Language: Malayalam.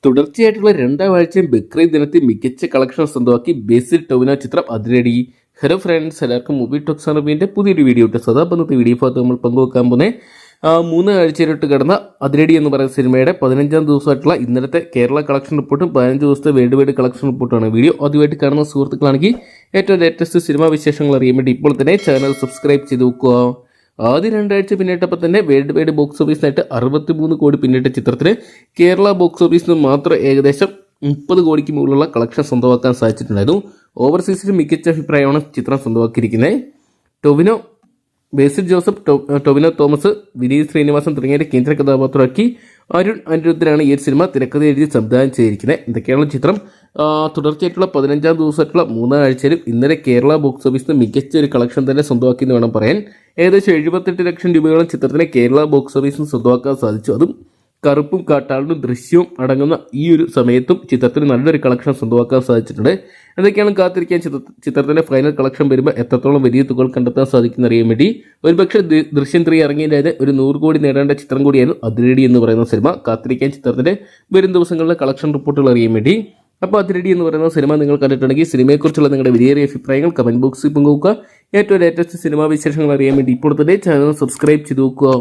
തുടർച്ചയായിട്ടുള്ള രണ്ടാം ആഴ്ചയും ബക്രീദ് ദിനത്തിൽ മികച്ച കളക്ഷൻ സ്വന്തമാക്കി ബേസിൽ ടൊവിനോ ചിത്രം അതിരടി. ഹലോ ഫ്രണ്ട്സ്, എല്ലാവർക്കും മൂവി ടോക്സ് അറിവിൻ്റെ പുതിയൊരു വീഡിയോ ഇട്ട് സദാപന്നത്തെ വീഡിയോ ഭാഗത്ത് നമ്മൾ പങ്കുവെക്കാൻ പോകുന്നത് 3 ആഴ്ചയിലോട്ട് കിടന്ന അതിരടി എന്ന് പറയുന്ന സിനിമയുടെ 15ാം ദിവസമായിട്ടുള്ള ഇന്നലത്തെ കേരള കളക്ഷൻ റിപ്പോർട്ടും 15 ദിവസത്തെ വേൾഡ് വൈഡ് കളക്ഷൻ റിപ്പോർട്ടാണ്. വീഡിയോ ആദ്യമായിട്ട് കാണുന്ന സുഹൃത്തുക്കളാണെങ്കിൽ ഏറ്റവും ലേറ്റസ്റ്റ് സിനിമാ വിശേഷങ്ങൾ അറിയാൻ വേണ്ടി ഇപ്പോൾ തന്നെ ചാനൽ സബ്സ്ക്രൈബ് ചെയ്ത് നോക്കുക. ആദ്യ 2 ആഴ്ച പിന്നിട്ടപ്പോൾ തന്നെ വേൾഡ് വൈഡ് ബോക്സ് ഓഫീസിനായിട്ട് 63 കോടി പിന്നിട്ട ചിത്രത്തിന് കേരള ബോക്സ് ഓഫീസിൽ നിന്ന് മാത്രം ഏകദേശം 30 കോടിക്ക് മുകളിലുള്ള കളക്ഷൻ സ്വന്തമാക്കാൻ സാധിച്ചിട്ടുണ്ടായിരുന്നു. ഓവർസീസിൽ മികച്ച അഭിപ്രായമാണ് ചിത്രം സ്വന്തമാക്കിയിരിക്കുന്നത്. ടൊവിനോ, ബേസിൽ ജോസഫ്, ടൊവിനോ തോമസ്, വിനീത് ശ്രീനിവാസൻ തുടങ്ങിയ കേന്ദ്ര കഥാപാത്രമാക്കി അരുൺ അനിരുദ്ധനാണ് ഈ ഒരു സിനിമ തിരക്കഥ എഴുതി സംവിധാനം ചെയ്തിരിക്കുന്നത്. ഇതൊക്കെയാണ് ചിത്രം തുടർച്ചയായിട്ടുള്ള 15ാം ദിവസമായിട്ടുള്ള 3 ആഴ്ചയിലും ഇന്നലെ കേരള ബോക്സ് ഓഫീസിൽ മികച്ച ഒരു കളക്ഷൻ തന്നെ സ്വന്തമാക്കി എന്ന് വേണം പറയാൻ. ഏകദേശം 78 ലക്ഷം രൂപയോളം ചിത്രത്തിന് കേരള ബോക്സ് ഓഫീസിൽ സ്വന്തമാക്കാൻ സാധിച്ചു. അതും കറുപ്പും കാട്ടാളനും ദൃശ്യവും അടങ്ങുന്ന ഈ ഒരു സമയത്തും ചിത്രത്തിന് നല്ലൊരു കളക്ഷൻ സ്വന്തമാക്കാൻ സാധിച്ചിട്ടുണ്ട്. എന്തൊക്കെയാണ് കാത്തിരിക്കാൻ ചിത്രത്തിന്റെ ഫൈനൽ കളക്ഷൻ വരുമ്പോൾ എത്രത്തോളം വലിയ തുകകൾ കണ്ടെത്താൻ സാധിക്കുന്ന അറിയാൻ വേണ്ടി. ഒരുപക്ഷെ ദൃശ്യം 3 ഇറങ്ങിയതിൻ്റെ ഒരു 100 കോടി നേടേണ്ട ചിത്രം കൂടിയായിരുന്നു അതിരടി എന്ന് പറയുന്ന സിനിമ. കാത്തിരിക്കാൻ ചിത്രത്തിന്റെ വരും ദിവസങ്ങളിലെ കളക്ഷൻ റിപ്പോർട്ടുകൾ അറിയാൻ വേണ്ടി. അപ്പോൾ അതിരടി എന്ന് പറയുന്ന സിനിമ നിങ്ങൾ കണ്ടിട്ടുണ്ടെങ്കിൽ സിനിമയെക്കുറിച്ചുള്ള നിങ്ങളുടെ വിലയേറിയ അഭിപ്രായങ്ങൾ കമന്റ് ബോക്സിൽ പങ്കുവെക്കുക. ഏറ്റവും ലേറ്റസ്റ്റ് സിനിമാ വിശേഷങ്ങൾ അറിയാൻ വേണ്ടി ഇപ്പോൾ തന്നെ ചാനൽ സബ്സ്ക്രൈബ് ചെയ്ത് നോക്കുക.